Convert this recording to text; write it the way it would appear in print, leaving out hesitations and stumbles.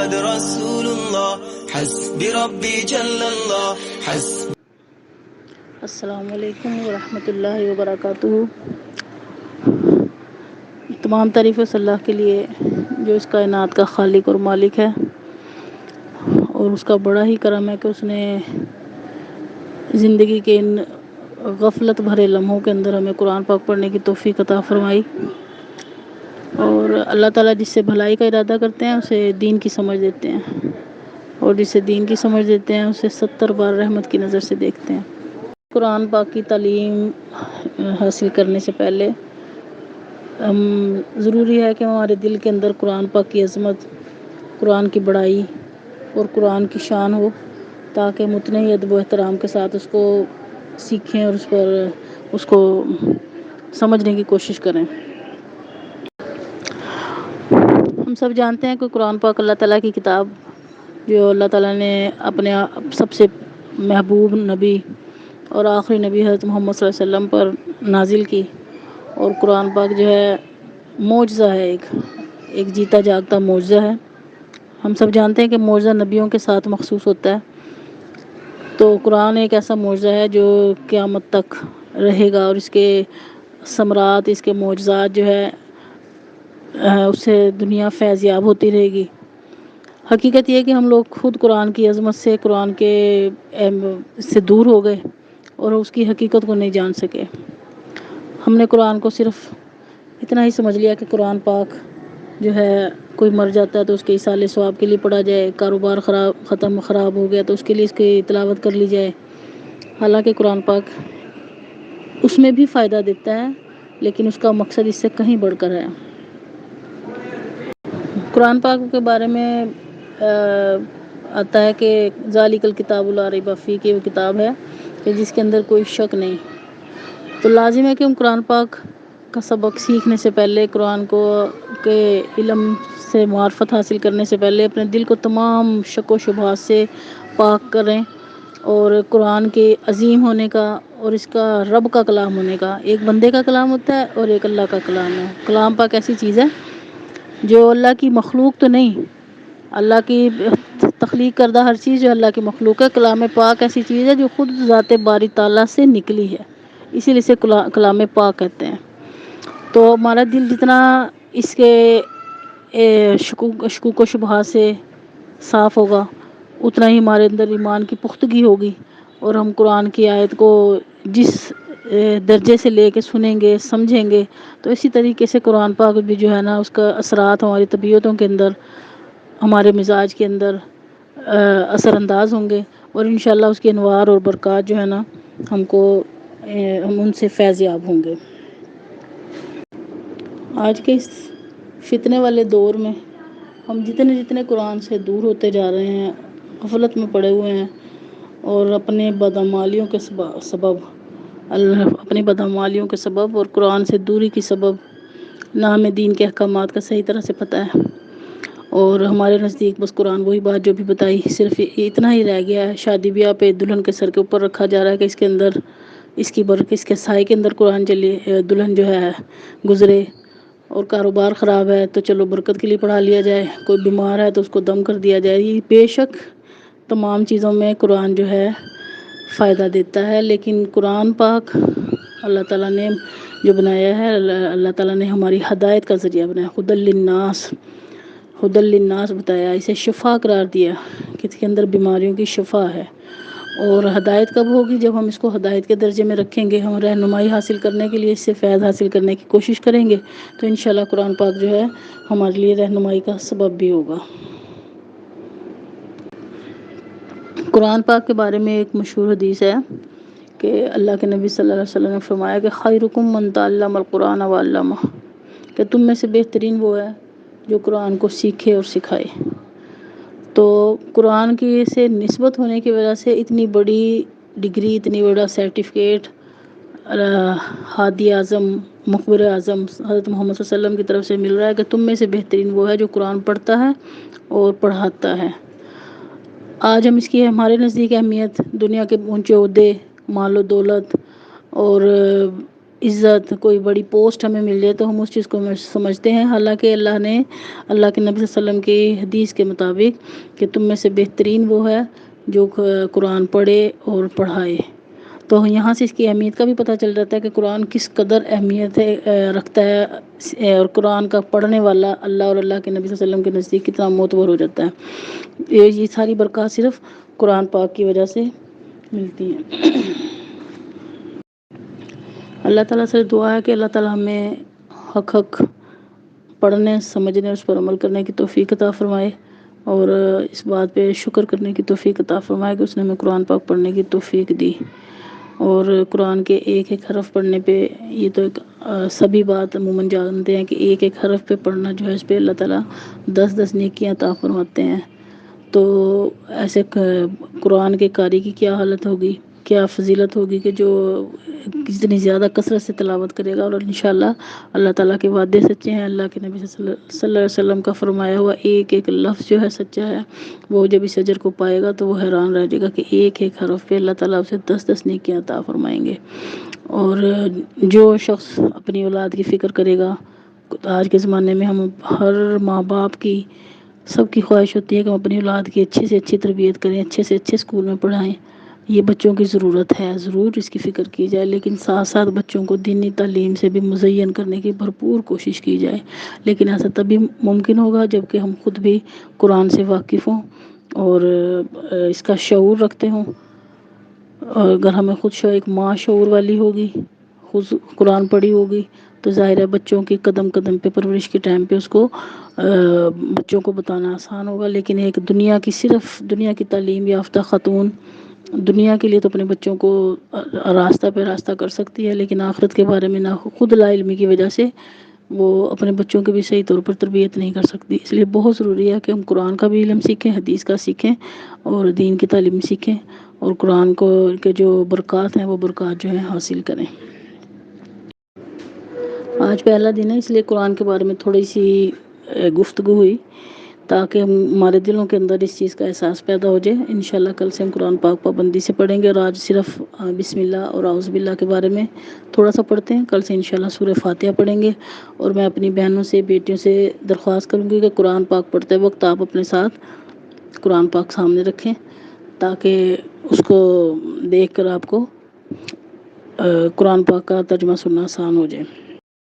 محمد رسول اللہ حسبی ربی جل اللہ حسبی. السلام علیکم ورحمۃ اللہ وبرکاتہ. تمام تعریفیں صلی اللہ کے لیے جو اس کائنات کا خالق اور مالک ہے، اور اس کا بڑا ہی کرم ہے کہ اس نے زندگی کے ان غفلت بھرے لمحوں کے اندر ہمیں قرآن پاک پڑھنے کی توفیق عطا فرمائی. اور اللہ تعالیٰ جس سے بھلائی کا ارادہ کرتے ہیں اسے دین کی سمجھ دیتے ہیں، اور جسے دین کی سمجھ دیتے ہیں اسے 70 بار رحمت کی نظر سے دیکھتے ہیں. قرآن پاک کی تعلیم حاصل کرنے سے پہلے ضروری ہے کہ ہمارے دل کے اندر قرآن پاک کی عظمت، قرآن کی بڑائی اور قرآن کی شان ہو، تاکہ ہم اتنے ہی ادب و احترام کے ساتھ اس کو سیکھیں اور اس کو سمجھنے کی کوشش کریں. ہم سب جانتے ہیں کہ قرآن پاک اللہ تعالیٰ کی کتاب جو اللہ تعالیٰ نے اپنے سب سے محبوب نبی اور آخری نبی حضرت محمد صلی اللہ علیہ وسلم پر نازل کی. اور قرآن پاک جو ہے معجزہ ہے، ایک جیتا جاگتا معجزہ ہے. ہم سب جانتے ہیں کہ معجزہ نبیوں کے ساتھ مخصوص ہوتا ہے، تو قرآن ایک ایسا معجزہ ہے جو قیامت تک رہے گا، اور اس کے ثمرات، اس کے معجزات جو ہے اس سے دنیا فیض یاب ہوتی رہے گی. حقیقت یہ ہے کہ ہم لوگ خود قرآن کی عظمت سے، قرآن کے سے دور ہو گئے اور اس کی حقیقت کو نہیں جان سکے. ہم نے قرآن کو صرف اتنا ہی سمجھ لیا کہ قرآن پاک جو ہے کوئی مر جاتا ہے تو اس کے ایصال ثواب کے لیے پڑھا جائے، کاروبار خراب ہو گیا تو اس کے لیے اس کی تلاوت کر لی جائے. حالانکہ قرآن پاک اس میں بھی فائدہ دیتا ہے، لیکن اس کا مقصد اس سے کہیں بڑھ کر ہے. قرآن پاک کے بارے میں آتا ہے کہ ذالک الکتاب لا ریب فیہ، کہ وہ کتاب ہے کہ جس کے اندر کوئی شک نہیں. تو لازم ہے کہ ہم قرآن پاک کا سبق سیکھنے سے پہلے، قرآن کو کے علم سے معرفت حاصل کرنے سے پہلے اپنے دل کو تمام شک و شبہات سے پاک کریں، اور قرآن کے عظیم ہونے کا اور اس کا رب کا کلام ہونے کا، ایک بندے کا کلام ہوتا ہے اور ایک اللہ کا کلام ہے. کلام پاک ایسی چیز ہے جو اللہ کی مخلوق تو نہیں، اللہ کی تخلیق کردہ ہر چیز جو اللہ کی مخلوق ہے. کلام پاک ایسی چیز ہے جو خود ذات باری تعالیٰ سے نکلی ہے، اسی لیے اسے کلام پاک کہتے ہیں. تو ہمارا دل جتنا اس کے شکوک و شبہات سے صاف ہوگا، اتنا ہی ہمارے اندر ایمان کی پختگی ہوگی، اور ہم قرآن کی آیت کو جس درجے سے لے کے سنیں گے، سمجھیں گے، تو اسی طریقے سے قرآن پاک بھی جو ہے نا اس کا اثرات ہماری طبیعتوں کے اندر، ہمارے مزاج کے اندر اثر انداز ہوں گے، اور انشاءاللہ اس کے انوار اور برکات جو ہے نا ہم ان سے فیض یاب ہوں گے. آج کے اس فتنے والے دور میں ہم جتنے قرآن سے دور ہوتے جا رہے ہیں، غفلت میں پڑے ہوئے ہیں، اور اپنے بدعمالیوں کے سبب اور قرآن سے دوری کی سبب نہ ہمیں دین کے احکامات کا صحیح طرح سے پتہ ہے، اور ہمارے نزدیک بس قرآن وہی بات جو بھی بتائی صرف اتنا ہی رہ گیا ہے. شادی بیاہ پہ دلہن کے سر کے اوپر رکھا جا رہا ہے کہ اس کے اندر اس کے سائے کے اندر قرآن دلہن جو ہے گزرے، اور کاروبار خراب ہے تو چلو برکت کے لیے پڑھا لیا جائے، کوئی بیمار ہے تو اس کو دم کر دیا جائے. یہ بے شک تمام چیزوں میں قرآن جو ہے فائدہ دیتا ہے، لیکن قرآن پاک اللہ تعالیٰ نے جو بنایا ہے، اللہ تعالیٰ نے ہماری ہدایت کا ذریعہ بنایا. ہدی للناس بتایا، اسے شفا قرار دیا کہ اس کے اندر بیماریوں کی شفا ہے. اور ہدایت کب ہوگی؟ جب ہم اس کو ہدایت کے درجے میں رکھیں گے، ہم رہنمائی حاصل کرنے کے لیے اس سے فیض حاصل کرنے کی کوشش کریں گے، تو انشاءاللہ قرآن پاک جو ہے ہمارے لیے رہنمائی کا سبب بھی ہوگا. قرآن پاک کے بارے میں ایک مشہور حدیث ہے کہ اللہ کے نبی صلی اللہ علیہ وسلم نے فرمایا کہ خیرکم من تعلم القرآن وعلمہ، کہ تم میں سے بہترین وہ ہے جو قرآن کو سیکھے اور سکھائے. تو قرآن کی سے نسبت ہونے کی وجہ سے اتنی بڑی ڈگری، اتنی بڑا سرٹیفکیٹ ہادی اعظم، مخبر اعظم حضرت محمد صلی اللہ علیہ وسلم کی طرف سے مل رہا ہے کہ تم میں سے بہترین وہ ہے جو قرآن پڑھتا ہے اور پڑھاتا ہے. آج ہم اس کی ہمارے نزدیک اہمیت، دنیا کے اونچے عہدے، مال و دولت اور عزت، کوئی بڑی پوسٹ ہمیں مل جائے تو ہم اس چیز کو سمجھتے ہیں، حالانکہ اللہ نے اللہ کے نبی صلی اللہ علیہ وسلم کی حدیث کے مطابق کہ تم میں سے بہترین وہ ہے جو قرآن پڑھے اور پڑھائے۔ تو یہاں سے اس کی اہمیت کا بھی پتہ چل جاتا ہے کہ قرآن کس قدر اہمیت رکھتا ہے، اور قرآن کا پڑھنے والا اللہ اور اللہ کے نبی صلی اللہ علیہ وسلم کے نزدیک کتنا معتبر ہو جاتا ہے۔ یہ ساری برکات صرف قرآن پاک کی وجہ سے ملتی ہیں۔ اللہ تعالیٰ سے دعا ہے کہ اللہ تعالیٰ ہمیں حق پڑھنے، سمجھنے، اس پر عمل کرنے کی توفیق عطا فرمائے، اور اس بات پہ شکر کرنے کی توفیق عطا فرمائے کہ اس نے ہمیں قرآن پاک پڑھنے کی توفیق دی۔ اور قرآن کے ایک ایک حرف پڑھنے پہ، یہ تو ایک سبھی بات عموماً جانتے ہیں کہ ایک ایک حرف پہ پڑھنا جو ہے اس پہ اللہ تعالیٰ 10 نیکیاں عطا فرماتے ہیں۔ تو ایسے قرآن کے قاری کی کیا حالت ہوگی، کیا فضیلت ہوگی کہ جو کتنی زیادہ کثرت سے تلاوت کرے گا، اور انشاءاللہ اللہ تعالیٰ کے وعدے سچے ہیں، اللہ کے نبی صلی اللہ علیہ وسلم کا فرمایا ہوا ایک ایک لفظ جو ہے سچا ہے۔ وہ جب اس اجر کو پائے گا تو وہ حیران رہ جائے گا کہ ایک ایک حرف پہ اللہ تعالیٰ اسے 10 نیکیاں عطا فرمائیں گے۔ اور جو شخص اپنی اولاد کی فکر کرے گا، آج کے زمانے میں ہم ہر ماں باپ کی سب کی خواہش ہوتی ہے کہ ہم اپنی اولاد کی اچھی سے اچھی تربیت کریں، اچھے سے اچھے اسکول میں پڑھائیں۔ یہ بچوں کی ضرورت ہے، ضرور اس کی فکر کی جائے، لیکن ساتھ ساتھ بچوں کو دینی تعلیم سے بھی مزین کرنے کی بھرپور کوشش کی جائے۔ لیکن ایسا تبھی ممکن ہوگا جب کہ ہم خود بھی قرآن سے واقف ہوں اور اس کا شعور رکھتے ہوں۔ اور اگر ہمیں خود ایک ماں شعور والی ہوگی، خود قرآن پڑھی ہوگی، تو ظاہر ہے بچوں کی قدم قدم پہ، پرورش کے ٹائم پہ اس کو بچوں کو بتانا آسان ہوگا۔ لیکن ایک صرف دنیا کی تعلیم یافتہ خاتون دنیا کے لیے تو اپنے بچوں کو راستہ پہ راستہ کر سکتی ہے، لیکن آخرت کے بارے میں نہ خود لا علمی کی وجہ سے وہ اپنے بچوں کی بھی صحیح طور پر تربیت نہیں کر سکتی۔ اس لیے بہت ضروری ہے کہ ہم قرآن کا بھی علم سیکھیں، حدیث کا سیکھیں، اور دین کی تعلیم سیکھیں، اور قرآن کو کے جو برکات ہیں وہ برکات جو ہیں حاصل کریں۔ آج پہلا دن ہے، اس لیے قرآن کے بارے میں تھوڑی سی گفتگو ہوئی تاکہ ہمارے دلوں کے اندر اس چیز کا احساس پیدا ہو جائے۔ انشاءاللہ کل سے ہم قرآن پاک پابندی سے پڑھیں گے، اور آج صرف بسم اللہ اور اعوذ باللہ کے بارے میں تھوڑا سا پڑھتے ہیں۔ کل سے انشاءاللہ سورہ فاتحہ پڑھیں گے، اور میں اپنی بہنوں سے، بیٹیوں سے درخواست کروں گی کہ قرآن پاک پڑھتے وقت آپ اپنے ساتھ قرآن پاک سامنے رکھیں تاکہ اس کو دیکھ کر آپ کو قرآن پاک کا ترجمہ سننا آسان ہو جائے۔